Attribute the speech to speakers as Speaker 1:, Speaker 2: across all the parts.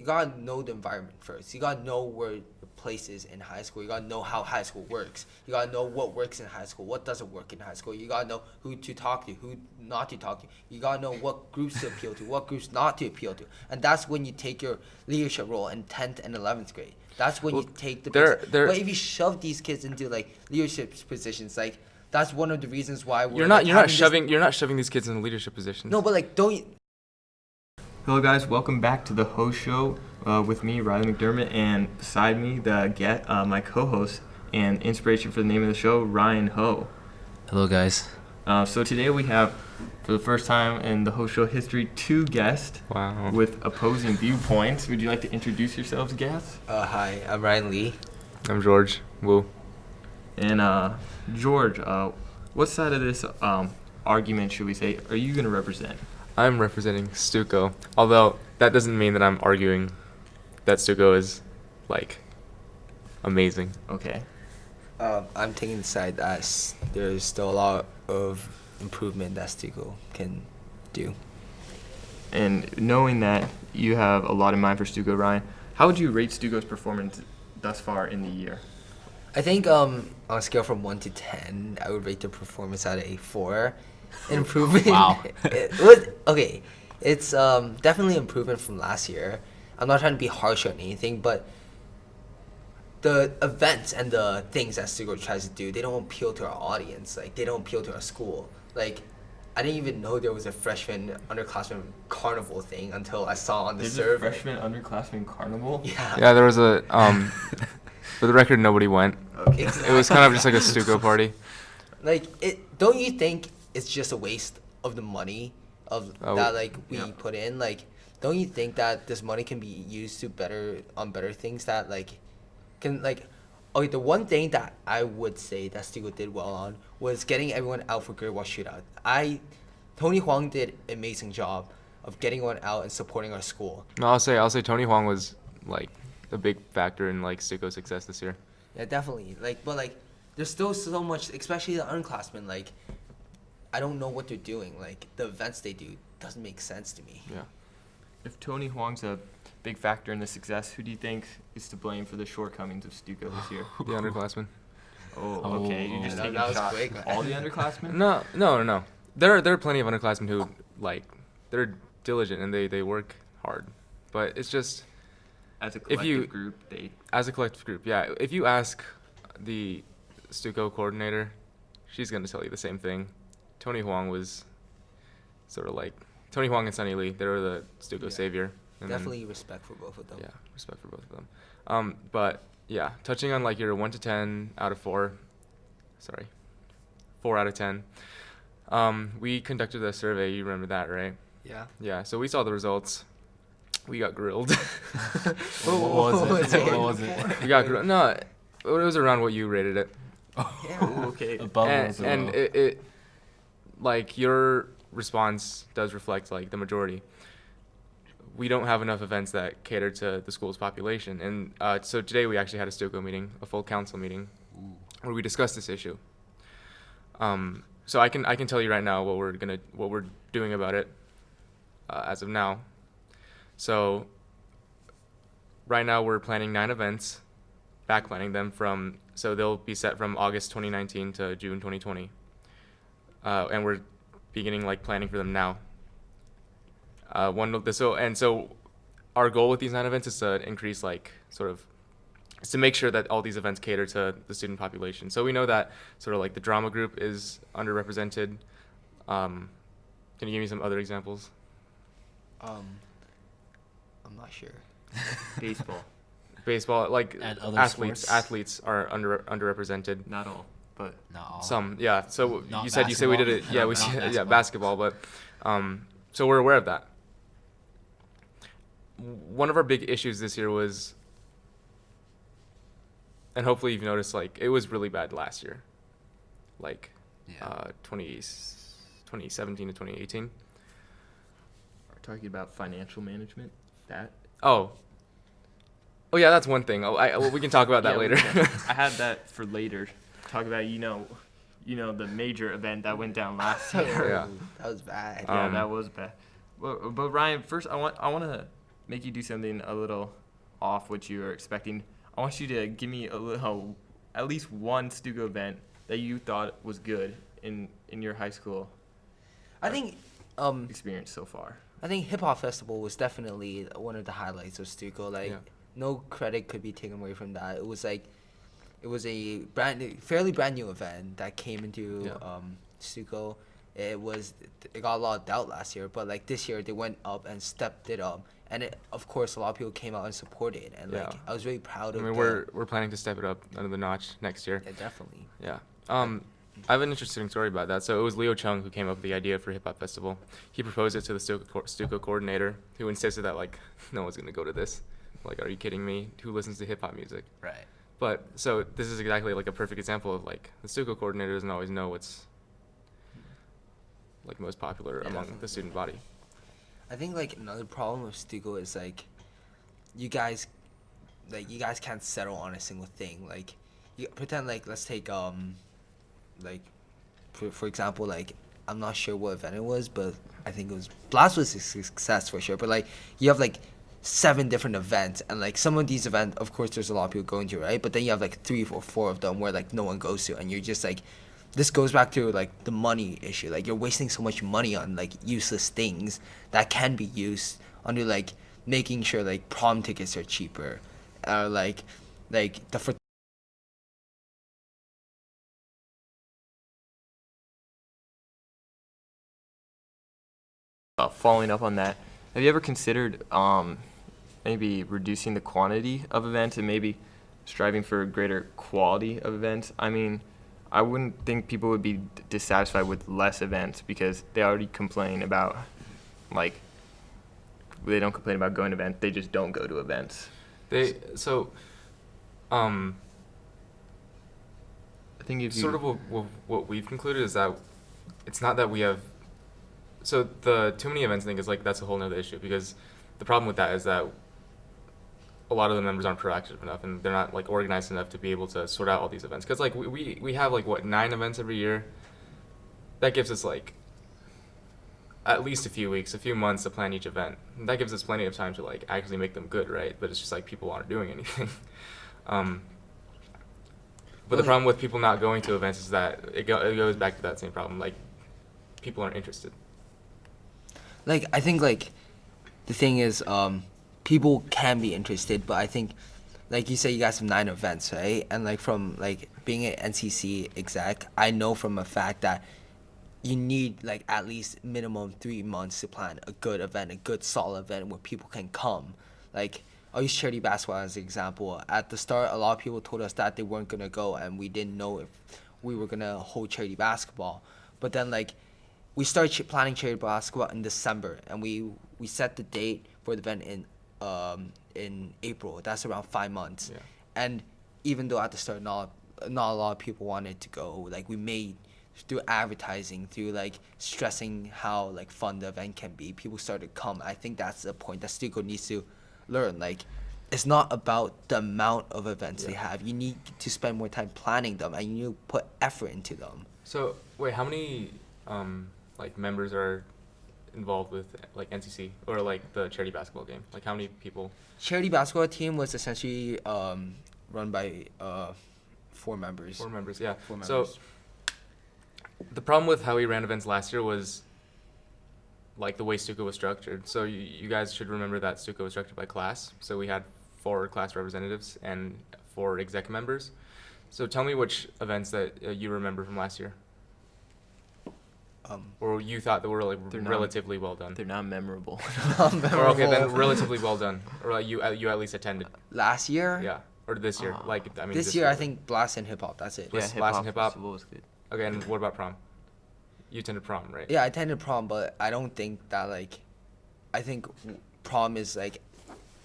Speaker 1: gotta know the environment first. You gotta know where the place is in high school. You gotta know how high school works. You gotta know what works in high school, what doesn't work in high school. You gotta know who to talk to, who not to talk to. You gotta know what groups to appeal to, what groups not to appeal to. And that's when you take your leadership role in 10th and 11th grade. That's when you take the but if you shove these kids into like leadership positions, like that's one of the reasons why we're
Speaker 2: you're not shoving these kids in leadership positions.
Speaker 1: No, but like don't.
Speaker 3: Hello guys, welcome back to the Hou Show with me, Riley McDermott, and beside me, my co-host and inspiration for the name of the show, Ryan Hou.
Speaker 4: Hello guys.
Speaker 3: So today we have, for the first time in the Hou Show history, 2 guests with opposing viewpoints. Would you like to introduce yourselves, guests?
Speaker 1: Hi, I'm Ryan Lee.
Speaker 2: I'm George. Woo.
Speaker 3: And George, what side of this argument, should we say, are you going to represent?
Speaker 2: I'm representing STUCO, although that doesn't mean that I'm arguing that STUCO is, like, amazing.
Speaker 3: Okay.
Speaker 1: I'm taking the side that there's still a lot of improvement that STUCO can do.
Speaker 3: And knowing that you have a lot in mind for STUCO, Ryan, how would you rate STUCO's performance thus far in the year?
Speaker 1: I think on a scale from 1 to 10, I would rate the performance at a 4. Improvement.
Speaker 4: Wow.
Speaker 1: It's definitely improvement from last year. I'm not trying to be harsh on anything, but the events and the things that STUCO tries to do, they don't appeal to our audience. Like, they don't appeal to our school. Like, I didn't even know there was a freshman underclassmen carnival thing until I saw on the survey.
Speaker 3: There's a freshman underclassmen carnival?
Speaker 1: Yeah.
Speaker 2: Yeah, there was a, for the record, nobody went.
Speaker 3: Okay.
Speaker 1: Exactly.
Speaker 2: It was kind of just like a STUCO party.
Speaker 1: Like, don't you think it's just a waste of the money we put in? Like, don't you think that this money can be used to better things that the one thing that I would say that STUCO did well on was getting everyone out for Great Wall Shootout. Tony Huang did an amazing job of getting everyone out and supporting our school.
Speaker 2: No, I'll say Tony Huang was, like, a big factor in, like, STUCO's success this year.
Speaker 1: Yeah, definitely. But there's still so much, especially the underclassmen, like, I don't know what they're doing. Like, the events they do doesn't make sense to me.
Speaker 2: Yeah.
Speaker 3: If Tony Huang's a big factor in the success, who do you think is to blame for the shortcomings of STUCO this year?
Speaker 2: The underclassmen.
Speaker 3: Oh, okay. You're just taking
Speaker 1: that was
Speaker 3: shots.
Speaker 1: quick.
Speaker 3: All the underclassmen?
Speaker 2: No. There are plenty of underclassmen who, like, they're diligent and they work hard. But it's just...
Speaker 3: As a collective group,
Speaker 2: As a collective group, yeah. If you ask the STUCO coordinator, she's going to tell you the same thing. Tony Huang was sort of like... Tony Huang and Sunny Lee, they were the STUCO savior. And
Speaker 1: definitely respect for both of them.
Speaker 2: Yeah, respect for both of them. But, yeah, touching on, like, your 1 to 10 out of 4... Sorry. 4 out of 10. We conducted a survey. You remember that, right?
Speaker 1: Yeah.
Speaker 2: Yeah, so we saw the results. We got grilled.
Speaker 4: What was it?
Speaker 2: We got grilled. No, it was around what you rated it.
Speaker 1: Yeah.
Speaker 3: Ooh, okay.
Speaker 2: And it like, your response does reflect, like, the majority. We don't have enough events that cater to the school's population. And so today we actually had a STUCO meeting, a full council meeting, where we discussed this issue. So I can tell you right now what we're doing about it as of now. So right now we're planning 9 events, back planning them so they'll be set from August 2019 to June 2020. And we're beginning, like, planning for them now. So our goal with these 9 events is to increase, like, is to make sure that all these events cater to the student population. So we know that sort of, like, the drama group is underrepresented. Can you give me some other examples?
Speaker 1: I'm not sure.
Speaker 3: Baseball,
Speaker 2: like,
Speaker 4: And other
Speaker 2: athletes.
Speaker 4: sports?
Speaker 2: Athletes are underrepresented.
Speaker 3: not all, but
Speaker 4: Not all.
Speaker 2: Some, yeah. So
Speaker 4: Not
Speaker 2: you said we did it.
Speaker 4: basketball?
Speaker 2: Yeah,
Speaker 4: Not basketball.
Speaker 2: basketball. But so we're aware of that. One of our big issues this year was, and hopefully you've noticed, like, it was really bad last year, like,
Speaker 4: Yeah.
Speaker 2: 2017 to 2018.
Speaker 3: we're talking about financial management.
Speaker 2: Oh yeah, that's one thing. We can talk about that later.
Speaker 3: I had that for later. Talk about the major event that went down last year.
Speaker 2: Yeah.
Speaker 1: That was bad.
Speaker 3: Yeah, that was bad. But Ryan, first I want to make you do something a little off what you were expecting, I want you to give me at least one STUCO event that you thought was good in your high school
Speaker 1: I think
Speaker 3: experience so far.
Speaker 1: I think Hip Hop Festival was definitely one of the highlights of STUCO. Like,
Speaker 2: Yeah.
Speaker 1: no credit could be taken away from that. It was a fairly brand new event that came into
Speaker 2: Yeah.
Speaker 1: STUCO. It got a lot of doubt last year, but like this year they went up and stepped it up, and of course a lot of people came out and supported, and like
Speaker 2: Yeah.
Speaker 1: I was really proud
Speaker 2: I
Speaker 1: of.
Speaker 2: mean, we're planning to step it up another notch next year.
Speaker 1: Yeah, definitely.
Speaker 2: Yeah. I have an interesting story about that. So it was Leo Chung who came up with the idea for Hip Hop Festival. He proposed it to the STUCO coordinator, who insisted that like no one's gonna go to this. Like, are you kidding me? Who listens to hip hop music?
Speaker 1: Right.
Speaker 2: But so this is exactly like a perfect example of like the STUCO coordinator doesn't always know what's like most popular
Speaker 1: Yeah,
Speaker 2: among
Speaker 1: definitely.
Speaker 2: the student body.
Speaker 1: I think like another problem with STUCO is like, you guys can't settle on a single thing. Like, you pretend like let's take like for example, like I'm not sure what event it was, but I think it was Blast was a success for sure. But like you have like 7 different events, and like some of these events, of course, there's a lot of people going to, right? But then you have like 3 or 4 of them where like no one goes to, and you're just like, this goes back to like the money issue. Like, you're wasting so much money on like useless things that can be used under like making sure like prom tickets are cheaper, or like the
Speaker 3: Following up on that, have you ever considered maybe reducing the quantity of events and maybe striving for a greater quality of events? I mean, I wouldn't think people would be dissatisfied with less events because they already complain about, like, they don't complain about going to events, they just don't go to events.
Speaker 2: I
Speaker 3: think if you
Speaker 2: sort of what we've concluded is that it's not that we have. So the too many events thing is like that's a whole nother issue, because the problem with that is that a lot of the members aren't proactive enough, and they're not like organized enough to be able to sort out all these events. Because like we have like what 9 events every year. That gives us like at least a few weeks, a few months to plan each event. And that gives us plenty of time to like actually make them good, right? But it's just like people aren't doing anything. But the problem with people not going to events is that it goes back to that same problem. Like, people aren't interested.
Speaker 1: like I think like the thing is people can be interested, but I think like you say you guys have 9 events, right? And like from like being an NCC exec, I know from a fact that you need like at least minimum 3 months to plan a good event, a good solid event where people can come. Like, I'll use charity basketball as an example. At the start, a lot of people told us that they weren't gonna go, and we didn't know if we were gonna hold charity basketball. But then like we started planning charity basketball in December, and we set the date for the event in April. That's around 5 months.
Speaker 2: Yeah.
Speaker 1: And even though at the start not a lot of people wanted to go, like we made through advertising, through like stressing how like fun the event can be, people started to come. I think that's the point that STUCO needs to learn. Like, it's not about the amount of events they have. You need to spend more time planning them, and you need to put effort into them.
Speaker 2: So wait, how many like members are involved with like NCC or like the charity basketball game? Like, how many people?
Speaker 1: Charity basketball team was essentially run by 4 members.
Speaker 2: 4 members, yeah.
Speaker 1: 4 members.
Speaker 2: So the problem with how we ran events last year was like the way STUCO was structured. So you guys should remember that STUCO was structured by class. So we had 4 class representatives and 4 exec members. So tell me which events that you remember from last year, or you thought that were like relatively well done.
Speaker 3: they're not memorable.
Speaker 2: Or okay, then relatively well done, or like you at least attended.
Speaker 1: Last year?
Speaker 2: Yeah, or this year. Like, I mean,
Speaker 1: This year, I think Blast and Hip Hop, that's it.
Speaker 2: Yeah. Blast and Hip Hop.
Speaker 3: Festival was good.
Speaker 2: Okay, and what about prom? You attended prom, right?
Speaker 1: Yeah, I attended prom, but I don't think that like, I think prom is like,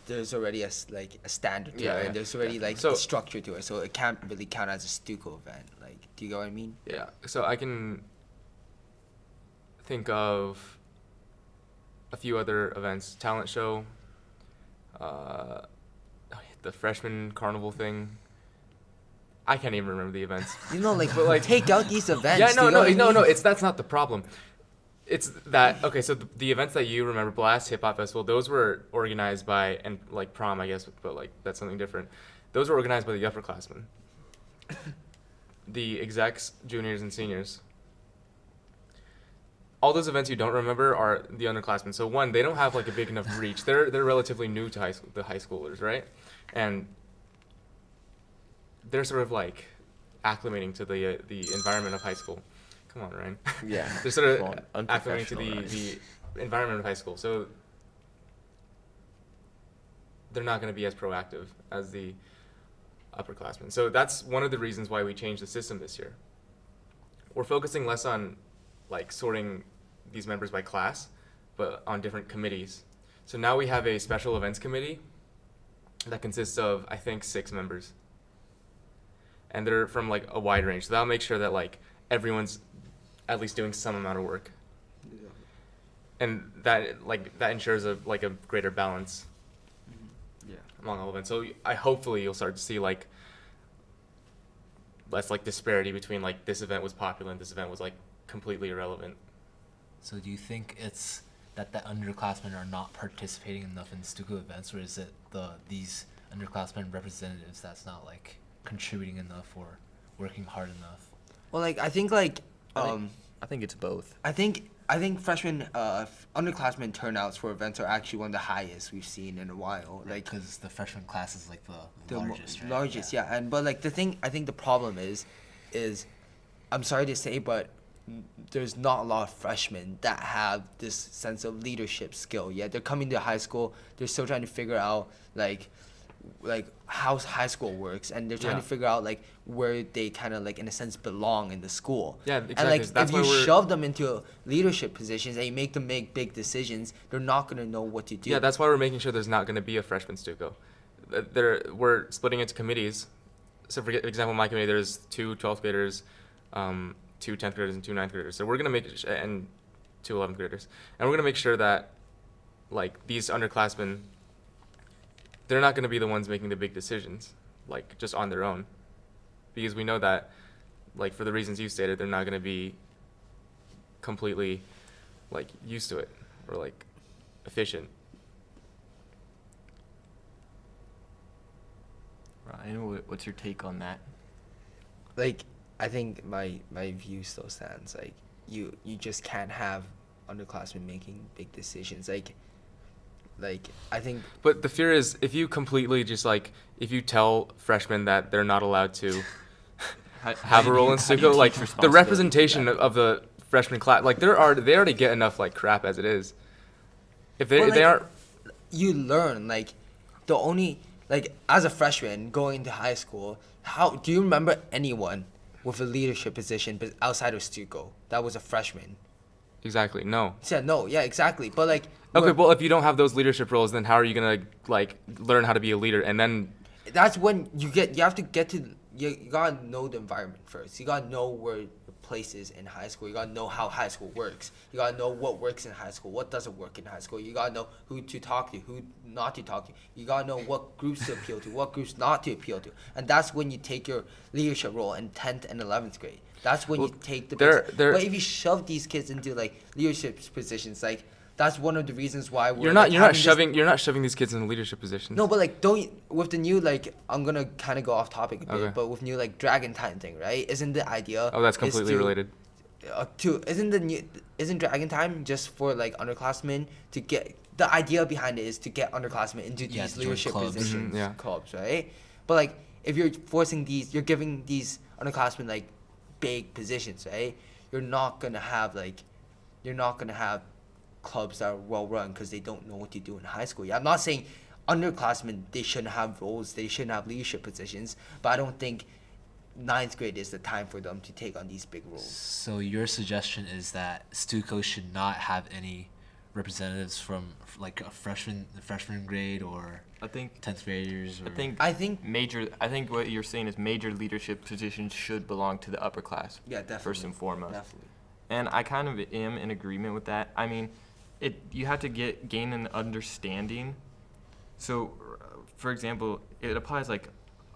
Speaker 1: there's already a standard to
Speaker 2: Yeah,
Speaker 1: it,
Speaker 2: yeah.
Speaker 1: and there's already like
Speaker 2: So-
Speaker 1: a structure to it, so it can't really count as a STUCO event. Like, do you get what I mean?
Speaker 2: Yeah. So I can think of a few other events. Talent show, the freshman carnival thing. I can't even remember the events.
Speaker 1: You know, like,
Speaker 2: But, like-
Speaker 1: take out these events.
Speaker 2: Yeah,
Speaker 1: do you know what I mean?
Speaker 2: no. That's not the problem. It's that okay. So the events that you remember, Blast, Hip Hop Festival, those were organized by and like prom, I guess, but like that's something different. Those were organized by the upperclassmen, the execs, juniors, and seniors. All those events you don't remember are the underclassmen. So one, they don't have like a big enough reach. They're relatively new to the high schoolers, right? And they're sort of like acclimating to the environment of high school. Come on, Ryan.
Speaker 3: Yeah.
Speaker 2: They're sort
Speaker 3: Well,
Speaker 2: of acclimating to
Speaker 3: unprofessional,
Speaker 2: the environment of high school. So they're not going to be as proactive as the upperclassmen. So that's one of the reasons why we changed the system this year. We're focusing less on like sorting these members by class, but on different committees. So now we have a special events committee that consists of, I think, 6 members. And they're from like a wide range. So that'll make sure that like everyone's at least doing some amount of work.
Speaker 1: Yeah.
Speaker 2: And that ensures a greater balance
Speaker 1: Yeah.
Speaker 2: among all events. So hopefully you'll start to see like less like disparity between like this event was popular and this event was like completely irrelevant.
Speaker 4: So do you think it's that the underclassmen are not participating enough in STUCO events, or is it these underclassmen representatives that's not like contributing enough or working hard enough?
Speaker 1: Well, like I think like
Speaker 3: I think it's both.
Speaker 1: I think freshman underclassmen turnouts for events are actually one of the highest we've seen in a while. Like
Speaker 4: Because the freshman class is like the
Speaker 1: the
Speaker 4: largest, right?
Speaker 1: largest, yeah. And but like the thing, I think the problem is I'm sorry to say, but there's not a lot of freshmen that have this sense of leadership skill yet. They're coming to high school, they're still trying to figure out like how high school works, and they're trying to figure out like where they kind of like in a sense belong in the school.
Speaker 2: Yeah, exactly.
Speaker 1: And like
Speaker 2: That's
Speaker 1: if
Speaker 2: why
Speaker 1: you
Speaker 2: we're-
Speaker 1: shove them into leadership positions and you make them make big decisions, they're not gonna know what to do.
Speaker 2: Yeah, that's why we're making sure there's not going to be a freshman STUCO. We're splitting into committees. So for example, my committee, there's 2 12th graders, 2 10th graders, and 2 9th graders. So we're going to make, and 2 11th graders. And we're going to make sure that like these underclassmen, they're not going to be the ones making the big decisions, like just on their own. Because we know that, like for the reasons you stated, they're not going to be completely like used to it or like efficient.
Speaker 3: Ryan, what's your take on that?
Speaker 1: Like I think my view still stands. Like you just can't have underclassmen making big decisions. Like I think.
Speaker 2: But the fear is if you completely just like if you tell freshmen that they're not allowed to have a role in STUCO, like the representation of the freshman class, like they already get enough like crap as it is. If they
Speaker 1: Well,
Speaker 2: they
Speaker 1: like,
Speaker 2: aren't.
Speaker 1: You learn like the only like as a freshman going into high school. How do you remember anyone with a leadership position but outside of STUCO that was a freshman?
Speaker 2: Exactly. No.
Speaker 1: Yeah, no, yeah, exactly. But like
Speaker 2: Okay,
Speaker 1: we're-
Speaker 2: well, if you don't have those leadership roles, then how are you gonna like learn how to be a leader? And then
Speaker 1: that's when you have to get to you gotta know the environment first. You gotta know where the place is in high school. You gotta know how high school works. You gotta know what works in high school, what doesn't work in high school. You gotta know who to talk to, who not to talk to. You gotta know what groups to appeal to, what groups not to appeal to. And that's when you take your leadership role in 10th and 11th grade. That's when you take the
Speaker 2: they're-
Speaker 1: But if you shove these kids into like leadership positions, like that's one of the reasons why we're
Speaker 2: you're not
Speaker 1: having this-
Speaker 2: you're not shoving these kids in leadership positions.
Speaker 1: No, but like with the new like I'm gonna kind of go off topic a bit,
Speaker 2: Okay.
Speaker 1: but with new like Dragon Time thing, right? Isn't the idea?
Speaker 2: Oh, that's
Speaker 1: is
Speaker 2: completely
Speaker 1: to-
Speaker 2: related.
Speaker 1: Isn't Dragon Time just for like underclassmen to get the idea behind it is to get underclassmen into
Speaker 4: Yeah,
Speaker 1: these
Speaker 4: to join
Speaker 1: leadership
Speaker 4: clubs.
Speaker 1: positions,
Speaker 2: Mhm, yeah.
Speaker 1: clubs, right? But like if you're you're giving these underclassmen like big positions, right? You're not gonna have clubs that are well run because they don't know what to do in high school. Yeah, I'm not saying underclassmen they shouldn't have roles, they shouldn't have leadership positions, but I don't think 9th grade is the time for them to take on these big roles.
Speaker 4: So your suggestion is that STUCO should not have any representatives from like the freshman grade or
Speaker 3: I think
Speaker 4: 10th graders. Or
Speaker 1: I think
Speaker 3: I think what you're saying is major leadership positions should belong to the upper class.
Speaker 1: yeah, definitely.
Speaker 3: First and foremost.
Speaker 1: Definitely.
Speaker 3: And I kind of am in agreement with that. I mean, you have to gain an understanding. So, for example, it applies like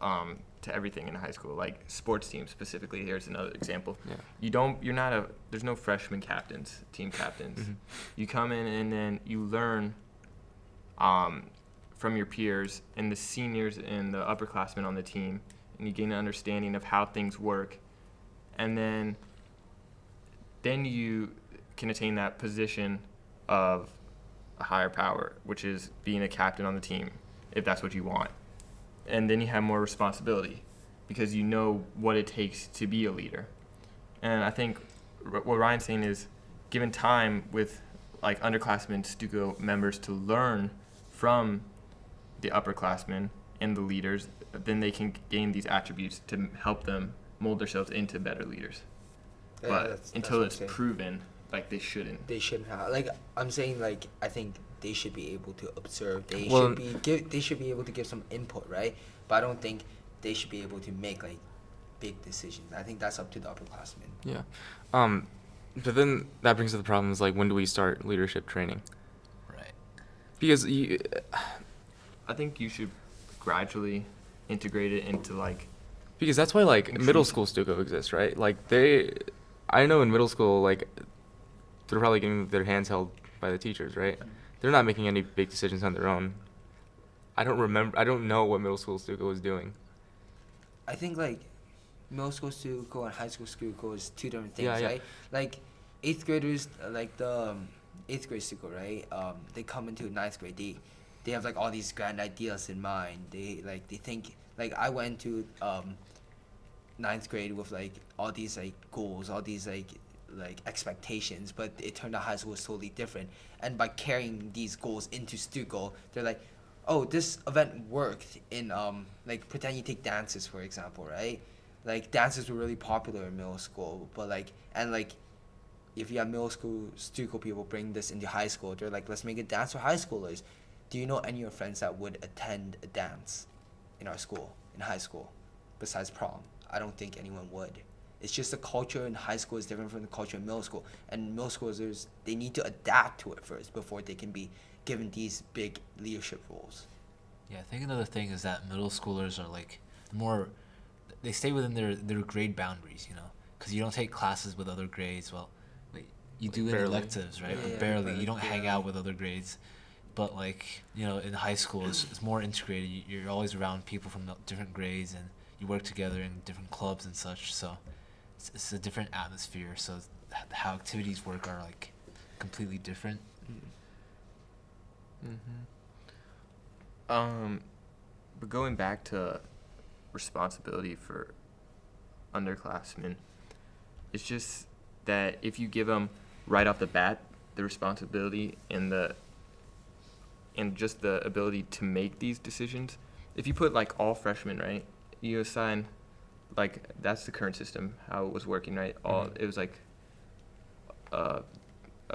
Speaker 3: to everything in high school, like sports teams specifically. Here's another example.
Speaker 2: Yeah.
Speaker 3: There's no freshman captains, team captains.
Speaker 2: Mm-hmm.
Speaker 3: You come in and then you learn from your peers and the seniors and the upperclassmen on the team, and you gain an understanding of how things work, and then you can attain that position of a higher power, which is being a captain on the team, if that's what you want. And then you have more responsibility because you know what it takes to be a leader. And I think what Ryan's saying is, given time with like underclassmen, STUCO members to learn from the upperclassmen and the leaders, then they can gain these attributes to help them mold themselves into better leaders.
Speaker 1: Yeah,
Speaker 3: But
Speaker 1: that's
Speaker 3: until
Speaker 1: what I'm
Speaker 3: it's
Speaker 1: saying.
Speaker 3: proven, like they shouldn't.
Speaker 1: They shouldn't have. Like I'm saying, like I think they should be able to observe. They
Speaker 2: Well-
Speaker 1: they should be able to give some input, right? But I don't think they should be able to make like big decisions. I think that's up to the upperclassmen.
Speaker 2: Yeah. But then that brings to the problem is like, when do we start leadership training?
Speaker 4: Right.
Speaker 2: Because
Speaker 3: I think you should gradually integrate it into like.
Speaker 2: because that's why like
Speaker 3: Increase.
Speaker 2: middle school STUCO exists, right? Like I know in middle school, like they're probably getting their hands held by the teachers, right? They're not making any big decisions on their own. I don't know what middle school STUCO was doing.
Speaker 1: I think like middle school STUCO and high school STUCO is two different things,
Speaker 2: Yeah, yeah.
Speaker 1: right? Like eighth graders, like the eighth grade STUCO, right? They come into ninth grade. They have like all these grand ideas in mind. They think like I went to ninth grade with like all these like goals, all these like expectations, but it turned out high school was totally different. And by carrying these goals into STUCO, they're like, oh, this event worked in like pretend you take dances for example, right? Like dances were really popular in middle school, but like if you have middle school STUCO people bring this into high school, they're like, let's make a dance for high schoolers. Do you know any of your friends that would attend a dance in our school, in high school, besides prom? I don't think anyone would. It's just the culture in high school is different from the culture in middle school. And middle schoolers, they need to adapt to it first before they can be given these big leadership roles.
Speaker 4: Yeah, I think another thing is that middle schoolers are like they stay within their grade boundaries, you know, because you don't take classes with other grades. Well, you do in
Speaker 2: barely.
Speaker 4: electives, right?
Speaker 1: Yeah,
Speaker 4: But
Speaker 1: yeah,
Speaker 4: barely.
Speaker 1: but,
Speaker 4: You don't hang
Speaker 1: yeah.
Speaker 4: out with other grades. But like, you know, in high school, it's more integrated. You're always around people from different grades, and you work together in different clubs and such. So it's a different atmosphere. So how activities work are like completely different.
Speaker 3: But going back to responsibility for underclassmen, it's just that if you give them right off the bat the responsibility and just the ability to make these decisions, if you put like all freshmen, right, you assign, like that's the current system how it was working, right? It was like a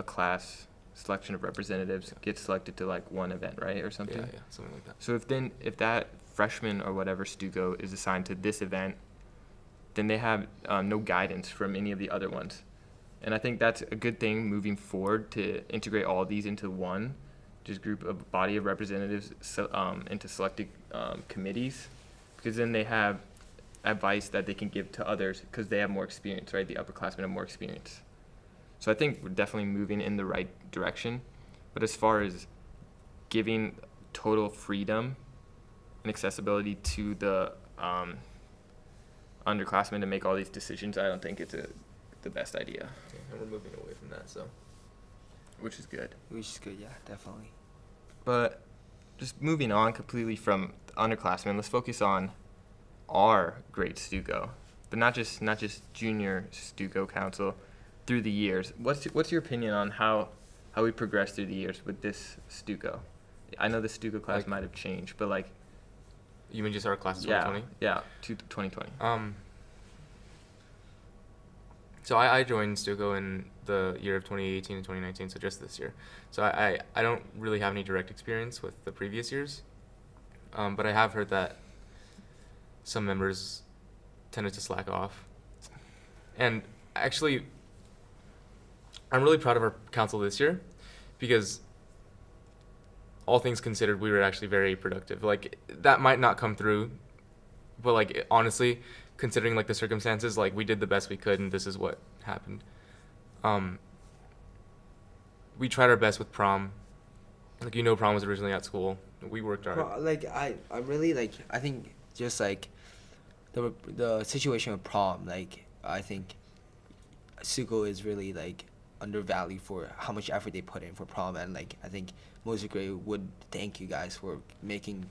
Speaker 3: class selection of representatives gets selected to like one event, right, or something.
Speaker 2: Yeah, something like that.
Speaker 3: So if that freshman or whatever STUCO is assigned to this event, then they have no guidance from any of the other ones. And I think that's a good thing moving forward, to integrate all of these into one, just group a body of representatives into selected committees, because then they have advice that they can give to others because they have more experience, right? The upperclassmen have more experience. So I think we're definitely moving in the right direction. But as far as giving total freedom and accessibility to the underclassmen to make all these decisions, I don't think it's the best idea.
Speaker 2: Yeah, and we're moving away from that, so.
Speaker 3: Which is good.
Speaker 1: Which is good, yeah, definitely.
Speaker 3: But just moving on completely from the underclassmen, let's focus on our great STUCO, but not just junior STUCO council through the years. What's your opinion on how we progressed through the years with this STUCO? I know the STUCO class
Speaker 2: Like-
Speaker 3: might have changed, but like
Speaker 2: You mean just our class of
Speaker 3: yeah,
Speaker 2: 2020?
Speaker 3: yeah, 2020.
Speaker 2: So I joined STUCO in the year of 2018 and 2019, so just this year. So I don't really have any direct experience with the previous years, but I have heard that some members tended to slack off. And actually, I'm really proud of our council this year, because all things considered, we were actually very productive. Like, that might not come through but like honestly, considering like the circumstances, like we did the best we could, and this is what happened. We tried our best with prom. Like prom was originally at school. We worked hard.
Speaker 1: Like I'm really like I think just like the situation with prom, like I think STUCO is really like undervalued for how much effort they put in for prom, and like I think most grade would thank you guys for making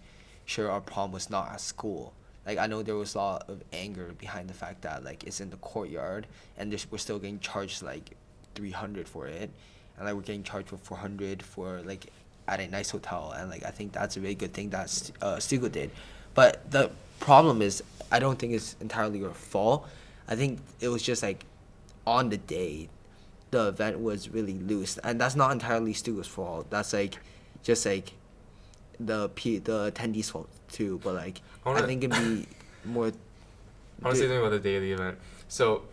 Speaker 1: sure our prom was not at school. Like I know there was a lot of anger behind the fact that like it's in the courtyard and we're still getting charged like 300 for it, and like we're getting charged for 400 for like at a nice hotel, and like I think that's a really good thing that STUCO did. But the problem is I don't think it's entirely your fault. I think it was just like on the day the event was really loose, and that's not entirely STUCO's fault. That's like just like the attendees' fault too. But like I think it'd be more.
Speaker 2: I want to say something about the day of the event. So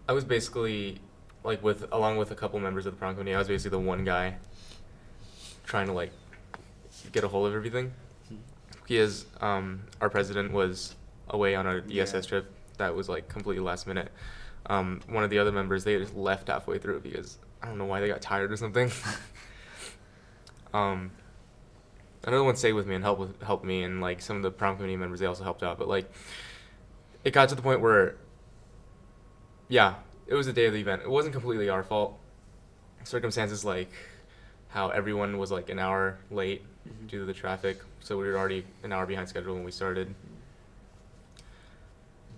Speaker 2: I was basically like along with a couple members of the prom committee. I was basically the one guy trying to like get a hold of everything. Because our president was away on a ESS trip that was like completely last minute. One of the other members, they just left halfway through because I don't know why they got tired or something. Another one stayed with me and helped me, and like some of the prom committee members, they also helped out. But like it got to the point where it was the day of the event. It wasn't completely our fault. Circumstances like how everyone was like an hour late due to the traffic, so we were already an hour behind schedule when we started.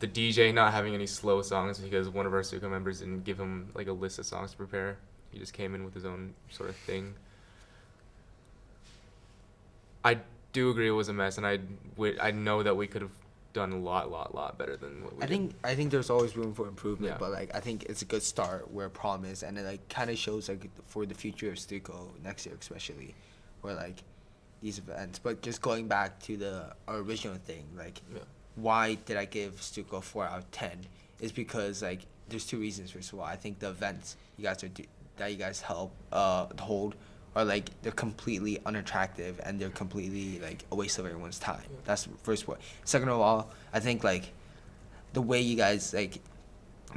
Speaker 2: The DJ not having any slow songs because one of our STUCO members didn't give him like a list of songs to prepare. He just came in with his own sort of thing. I do agree it was a mess, and I know that we could have done a lot better than what we did.
Speaker 1: I think there's always room for improvement,
Speaker 2: Yeah.
Speaker 1: but like I think it's a good start where prom is, and it like kind of shows like for the future of STUCO next year especially, where like these events. But just going back to our original thing, like why did I give STUCO 4 out of 10? Is because like there's two reasons. First of all, I think the events you guys help hold are like they're completely unattractive and they're completely like a waste of everyone's time. That's the first point. Second of all, I think like the way you guys like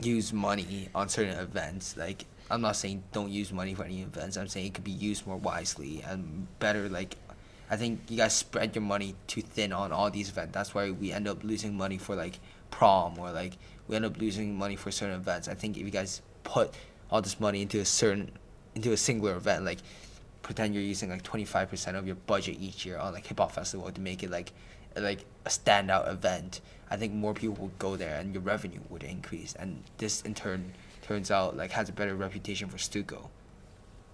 Speaker 1: use money on certain events, like I'm not saying don't use money for any events. I'm saying it could be used more wisely and better. Like I think you guys spread your money too thin on all these events. That's why we end up losing money for like prom, or like we end up losing money for certain events. I think if you guys put all this money into a singular event, like pretend you're using like 25% of your budget each year on like hip hop festival to make it like a standout event, I think more people would go there and your revenue would increase, and this in turn turns out like has a better reputation for STUCO.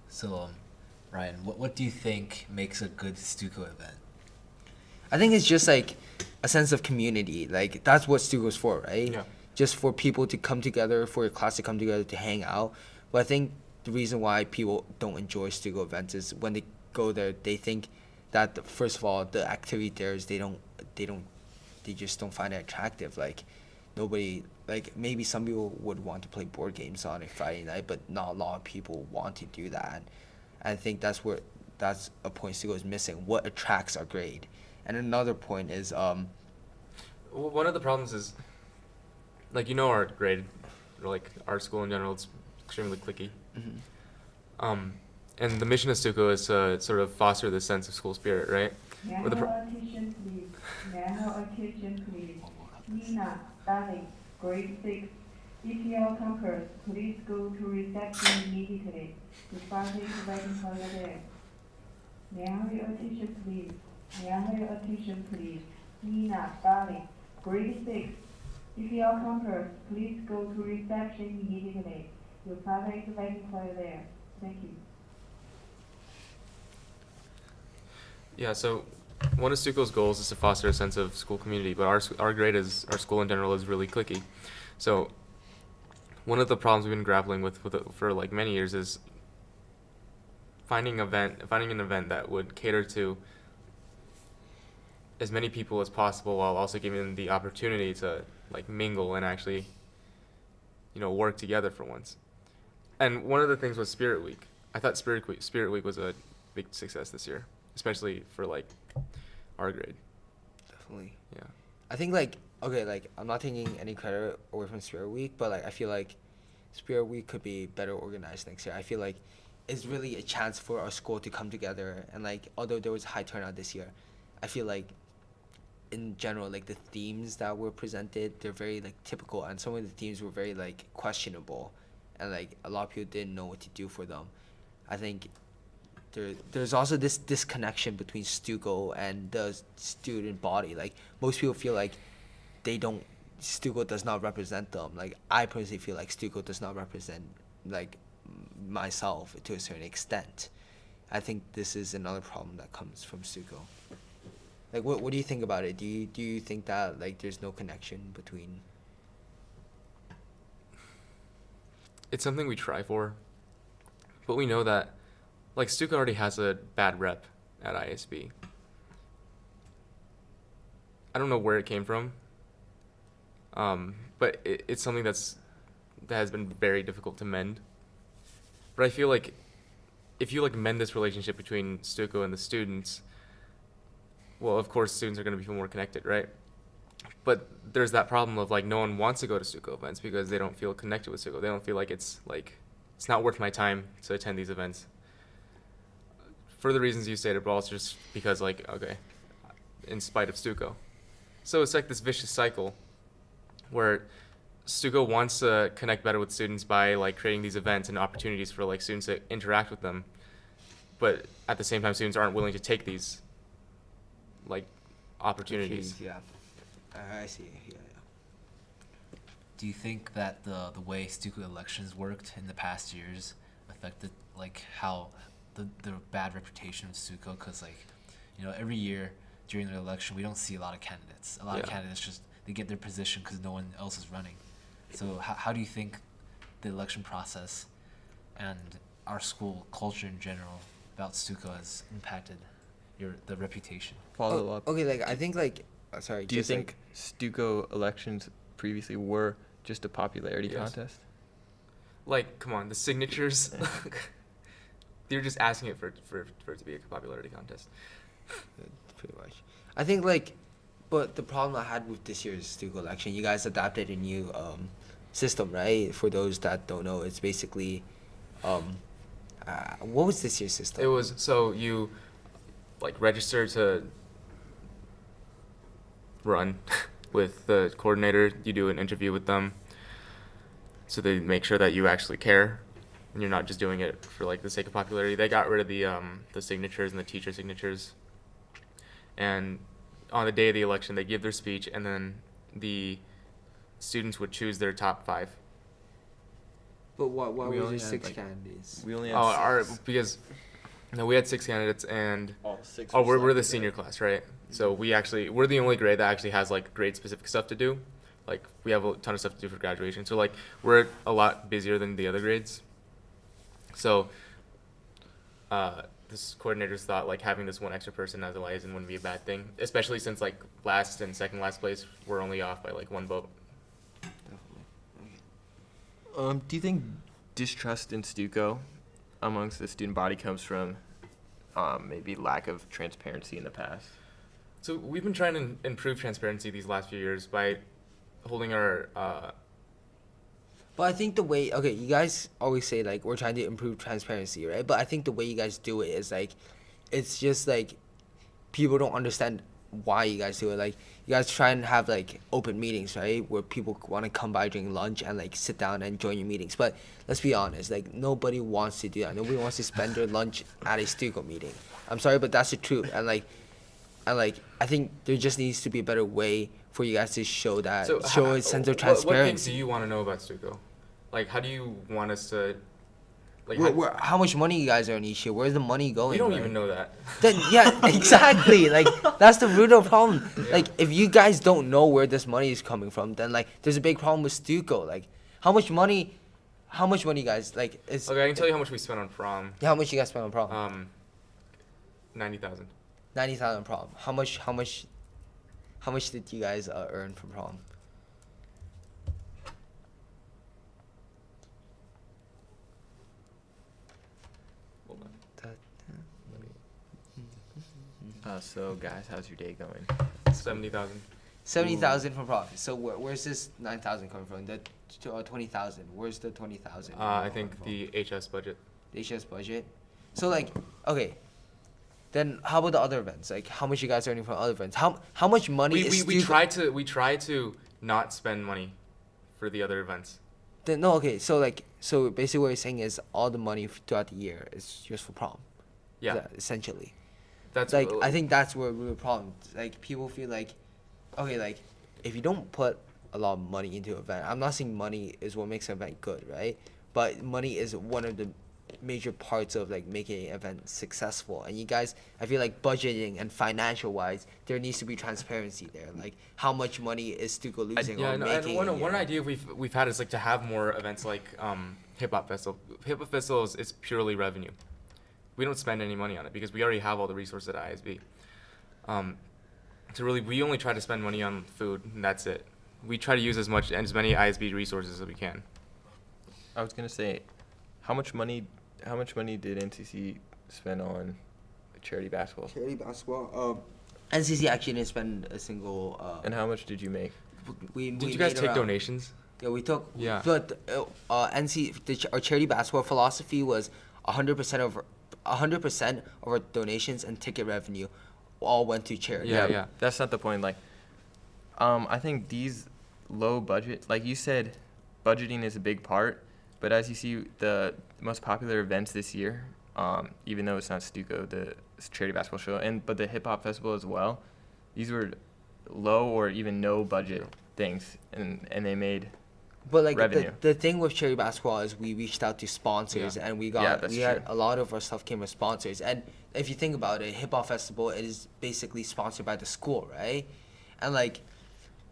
Speaker 4: So, Ryan, what do you think makes a good STUCO event?
Speaker 1: I think it's just like a sense of community. Like that's what STUCO's for, right?
Speaker 2: Yeah.
Speaker 1: Just for people to come together, for your class to come together to hang out. But I think the reason why people don't enjoy STUCO events is when they go there, they think that first of all the activity there is they just don't find it attractive. Like nobody, like maybe some people would want to play board games on a Friday night, but not a lot of people want to do that. And I think that's a point STUCO is missing. What attracts our grade? And another point is
Speaker 2: Well, one of the problems is like our grade, or like our school in general, it's extremely cliquey. And the mission of STUCO is to sort of foster this sense of school spirit, right?
Speaker 5: May I have attention, please? May I have attention, please? Nina, darling, grade 6. If you are conquered, please go to reception immediately. The party is waiting for you there. May I have your attention, please? May I have your attention, please? Nina, darling, grade 6. If you are conquered, please go to reception immediately. Your father is waiting for you there. Thank you.
Speaker 2: Yeah, so one of STUCO's goals is to foster a sense of school community, but our school in general is really cliquey. So one of the problems we've been grappling with for like many years is finding an event that would cater to as many people as possible while also giving them the opportunity to like mingle and actually work together for once. And one of the things was Spirit Week. I thought Spirit Week was a big success this year, especially for like our grade.
Speaker 1: Definitely.
Speaker 2: Yeah.
Speaker 1: I think like okay, like I'm not taking any credit away from Spirit Week, but like I feel like Spirit Week could be better organized next year. I feel like it's really a chance for our school to come together, and like although there was a high turnout this year, I feel like in general like the themes that were presented, they're very like typical, and some of the themes were very like questionable, and like a lot of people didn't know what to do for them. I think there's also this disconnection between STUCO and the student body. Like most people feel like STUCO does not represent them. Like I personally feel like STUCO does not represent like myself to a certain extent. I think this is another problem that comes from STUCO. Like what do you think about it? Do you think that like there's no connection between?
Speaker 2: It's something we try for, but we know that like STUCO already has a bad rep at ISB. I don't know where it came from, but it's something that has been very difficult to mend. But I feel like if you like mend this relationship between STUCO and the students, well, of course, students are going to be more connected, right? But there's that problem of like no one wants to go to STUCO events because they don't feel connected with STUCO. They don't feel like it's not worth my time to attend these events. For the reasons you stated, but also just because like, okay, in spite of STUCO. So it's like this vicious cycle where STUCO wants to connect better with students by like creating these events and opportunities for like students to interact with them. But at the same time, students aren't willing to take these like opportunities.
Speaker 1: Yeah, I see. Yeah.
Speaker 4: Do you think that the way STUCO elections worked in the past years affected like how the bad reputation of STUCO? Because like, you know, every year during the election we don't see a lot of candidates. A lot of candidates just they get their position because no one else is running. So how do you think the election process and our school culture in general about STUCO has impacted the reputation?
Speaker 3: Follow up.
Speaker 1: Okay, like I think like sorry.
Speaker 3: Do you
Speaker 1: just,
Speaker 3: think STUCO elections previously were just a popularity
Speaker 2: Yes.
Speaker 3: contest?
Speaker 2: Like, come on, the signatures. They're just asking it for it to be a popularity contest.
Speaker 1: pretty much. I think like, but the problem I had with this year's STUCO election, you guys adopted a new system, right? For those that don't know, it's basically, what was this year's system?
Speaker 2: It was so you like register to run with the coordinator. You do an interview with them, so they make sure that you actually care, and you're not just doing it for like the sake of popularity. They got rid of the signatures and the teacher signatures, and on the day of the election, they give their speech, and then the students would choose their top 5.
Speaker 1: But why
Speaker 3: We
Speaker 1: was there
Speaker 3: only had,
Speaker 1: 6
Speaker 3: like,
Speaker 1: candidates?
Speaker 3: We only had
Speaker 2: Because no, we had 6 candidates, and
Speaker 3: all 6
Speaker 2: oh,
Speaker 3: were
Speaker 2: we're the
Speaker 3: selected,
Speaker 2: senior
Speaker 3: right?
Speaker 2: class, right? So we're the only grade that actually has like grade specific stuff to do. Like we have a ton of stuff to do for graduation. So like we're a lot busier than the other grades. So this coordinators thought like having this one extra person as a liaison wouldn't be a bad thing, especially since like last and second last place were only off by like 1 vote.
Speaker 3: Do you think distrust in STUCO amongst the student body comes from maybe lack of transparency in the past?
Speaker 2: So we've been trying to improve transparency these last few years by holding our
Speaker 1: But I think the way, okay, you guys always say like we're trying to improve transparency, right? But I think the way you guys do it is like, it's just like people don't understand why you guys do it. Like you guys try and have like open meetings, right? Where people want to come by during lunch and like sit down and join your meetings. But let's be honest, like nobody wants to do that. Nobody wants to spend their lunch at a STUCO meeting. I'm sorry, but that's the truth. And I think there just needs to be a better way for you guys to show that, show a sense of
Speaker 2: What things
Speaker 1: transparency.
Speaker 2: do you want to know about STUCO? Like, how do you want us to, like,
Speaker 1: How much money you guys earn each year? Where's the money going?
Speaker 2: we don't
Speaker 1: right?
Speaker 2: even know that.
Speaker 1: Then yeah, exactly. Like that's the root of the problem.
Speaker 2: Yeah.
Speaker 1: Like if you guys don't know where this money is coming from, then like there's a big problem with STUCO. Like how much money you guys like? It's
Speaker 2: Okay, I can tell you how much we spent on prom.
Speaker 1: Yeah, how much you guys spend on prom?
Speaker 2: 90,000.
Speaker 1: 90,000 prom. How much did you guys earn from prom?
Speaker 2: Hold on.
Speaker 3: So guys, how's your day going?
Speaker 1: school.
Speaker 2: 70,000.
Speaker 1: 70,000 from profit. So where's this 9,000 coming from? The 20,000. Where's the 20,000?
Speaker 2: I think the HS budget.
Speaker 1: The HS budget. So like, okay. Then how about the other events? Like, how much you guys are earning from other events? How much money is
Speaker 2: We try to not spend money for the other events.
Speaker 1: Then no, okay. So like, so basically what you're saying is all the money throughout the year is just for prom.
Speaker 2: Yeah.
Speaker 1: Essentially.
Speaker 2: That's
Speaker 1: Like, I think that's where the problem. Like, people feel like, okay, like, if you don't put a lot of money into an event, I'm not saying money is what makes an event good, right? But money is one of the major parts of like making an event successful. And you guys, I feel like budgeting and financial wise, there needs to be transparency there. Like, how much money is STUCO losing
Speaker 2: Yeah,
Speaker 1: or
Speaker 2: no,
Speaker 1: making?
Speaker 2: and
Speaker 1: a
Speaker 2: one
Speaker 1: year?
Speaker 2: idea we've had is like to have more events like hip hop festival. Hip hop festival is purely revenue. We don't spend any money on it because we already have all the resources at ISB. So really, we only try to spend money on food, and that's it. We try to use as many ISB resources as we can.
Speaker 3: I was gonna say, how much money did NCC spend on charity basketball?
Speaker 1: Charity basketball. NCC actually didn't spend a single.
Speaker 3: And how much did you make?
Speaker 2: Did you guys
Speaker 1: made
Speaker 2: take
Speaker 1: around-
Speaker 2: donations?
Speaker 1: Yeah, we took.
Speaker 2: Yeah.
Speaker 1: But our charity basketball philosophy was 100% of our donations and ticket revenue all went to charity.
Speaker 2: Yeah.
Speaker 3: That's not the point. Like, I think these low budget, like you said, budgeting is a big part. But as you see, the most popular events this year, even though it's not STUCO, the charity basketball show, but the hip hop festival as well, these were low or even no budget things, and they made
Speaker 1: But like
Speaker 3: revenue.
Speaker 1: the thing with charity basketball is we reached out to sponsors
Speaker 2: Yeah.
Speaker 1: and we
Speaker 3: Yeah,
Speaker 1: had a lot of our stuff came with sponsors. And if you think about it, hip hop festival is basically sponsored by the school, right? And like,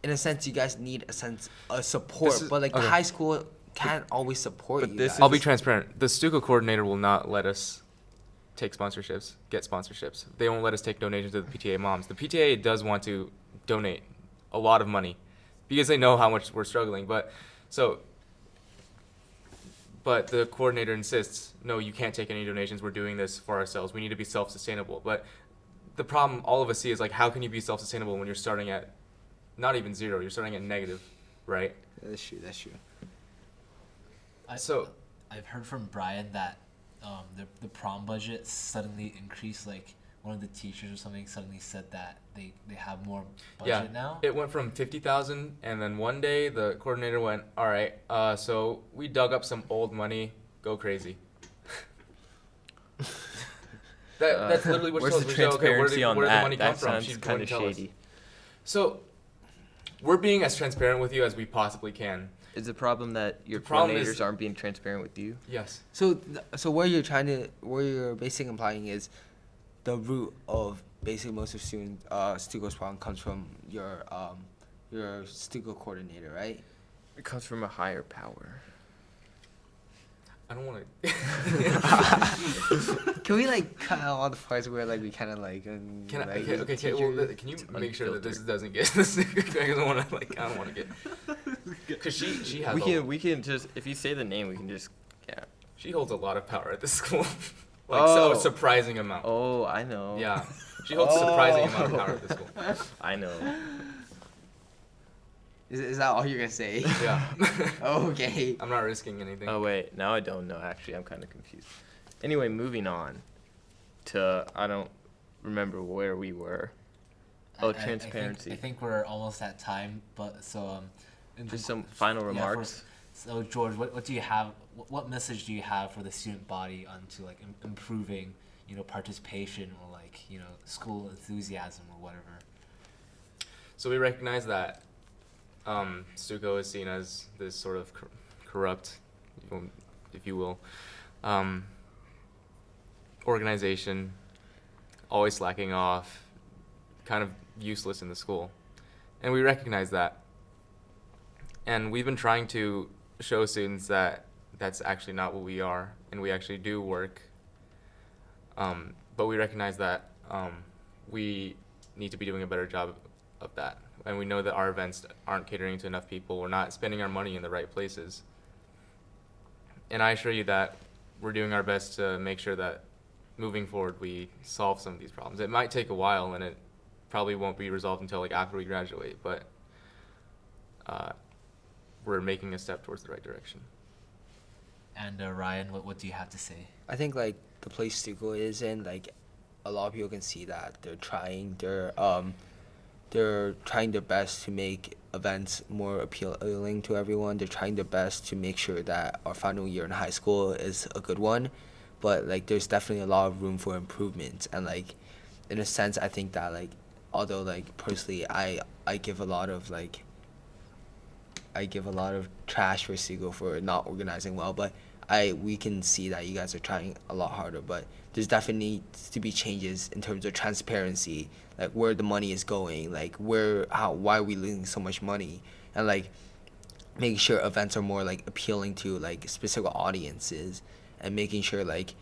Speaker 1: in a sense, you guys need a support, but like the
Speaker 2: okay.
Speaker 1: high school can't always support
Speaker 3: But
Speaker 1: you
Speaker 3: this
Speaker 1: guys.
Speaker 2: I'll be transparent. The STUCO coordinator will not let us get sponsorships. They won't let us take donations to the PTA moms. The PTA does want to donate a lot of money because they know how much we're struggling. But the coordinator insists, no, you can't take any donations. We're doing this for ourselves. We need to be self-sustainable. But the problem all of us see is like, how can you be self-sustainable when you're starting at not even zero? You're starting at negative, right?
Speaker 1: That's true.
Speaker 4: I've heard from Brian that the prom budget suddenly increased. Like one of the teachers or something suddenly said that they have more budget now.
Speaker 2: It went from 50,000, and then one day the coordinator went, all right, so we dug up some old money, go crazy. That's literally what she
Speaker 3: Where's
Speaker 2: told
Speaker 3: the
Speaker 2: us. We said, okay,
Speaker 3: transparency on
Speaker 2: where did the
Speaker 3: that?
Speaker 2: money come
Speaker 3: That
Speaker 2: from?
Speaker 3: sounds
Speaker 2: She
Speaker 3: kind
Speaker 2: wouldn't
Speaker 3: of
Speaker 2: tell us.
Speaker 3: shady.
Speaker 2: So we're being as transparent with you as we possibly can.
Speaker 3: Is the problem that your
Speaker 2: The problem
Speaker 3: coordinators
Speaker 2: is-
Speaker 3: aren't being transparent with you?
Speaker 2: Yes.
Speaker 1: So where you're basically implying is the root of basically most of student STUCO's problem comes from your STUCO coordinator, right?
Speaker 3: It comes from a higher power.
Speaker 2: I don't want to.
Speaker 1: Can we like cut out all the parts where like we kind of like
Speaker 2: Can I?
Speaker 1: like,
Speaker 2: Okay. Well,
Speaker 1: teacher-
Speaker 2: can you
Speaker 3: It's
Speaker 2: make sure that this
Speaker 3: unfiltered.
Speaker 2: doesn't get? I don't want to like. I don't want to get. Cause she has.
Speaker 3: We can just, if you say the name, we can just, yeah.
Speaker 2: She holds a lot of power at this school.
Speaker 3: Oh.
Speaker 2: A surprising amount.
Speaker 3: Oh, I know.
Speaker 2: Yeah. She holds a surprising amount of power at this school.
Speaker 3: I know.
Speaker 1: Is that all you're gonna say?
Speaker 2: Yeah.
Speaker 1: Okay.
Speaker 2: I'm not risking anything.
Speaker 3: Oh wait, now I don't know. Actually, I'm kind of confused. Anyway, moving on to, I don't remember where we were. Oh, transparency.
Speaker 4: I think we're almost at time, but so
Speaker 3: Just some final
Speaker 4: yeah,
Speaker 3: remarks.
Speaker 4: So George, what do you have? What message do you have for the student body onto like improving, participation or like school enthusiasm or whatever?
Speaker 2: So we recognize that STUCO is seen as this sort of corrupt, if you will, organization, always slacking off, kind of useless in the school. And we recognize that. And we've been trying to show students that that's actually not what we are, and we actually do work. But we recognize that we need to be doing a better job of that. And we know that our events aren't catering to enough people. We're not spending our money in the right places. And I assure you that we're doing our best to make sure that moving forward we solve some of these problems. It might take a while, and probably won't be resolved until like after we graduate, but we're making a step towards the right direction.
Speaker 4: And Ryan, what do you have to say?
Speaker 1: I think like the place STUCO is in, like a lot of people can see that they're trying their best to make events more appealing to everyone. They're trying their best to make sure that our final year in high school is a good one, but like there's definitely a lot of room for improvement. And like in a sense, I think that like although like personally I give a lot of trash for STUCO for not organizing well, but we can see that you guys are trying a lot harder. But there's definitely needs to be changes in terms of transparency, like where the money is going, like why are we losing so much money, and like making sure events are more like appealing to like specific audiences, and making sure like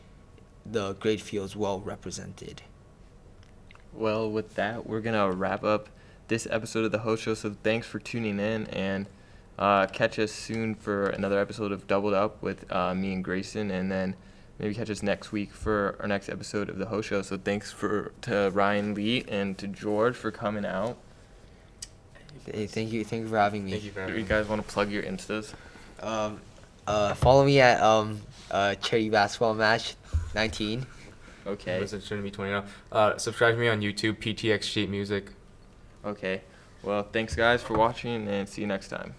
Speaker 1: the grade feels well represented.
Speaker 3: Well, with that, we're gonna wrap up this episode of the Hou Show. So thanks for tuning in, and catch us soon for another episode of Doubled Up with me and Grayson, and then maybe catch us next week for our next episode of the Hou Show. So thanks to Ryan Lee and to George for coming out.
Speaker 1: Hey, thank you for having me.
Speaker 2: Thank you for
Speaker 3: Do
Speaker 2: having
Speaker 3: you
Speaker 2: me.
Speaker 3: guys want to plug your Instas?
Speaker 1: Follow me at Cherry Basketball Match 19.
Speaker 3: Okay.
Speaker 2: It shouldn't be 20 now. Subscribe to me on YouTube, PTX Sheet Music.
Speaker 3: Okay. Well, thanks guys for watching, and see you next time.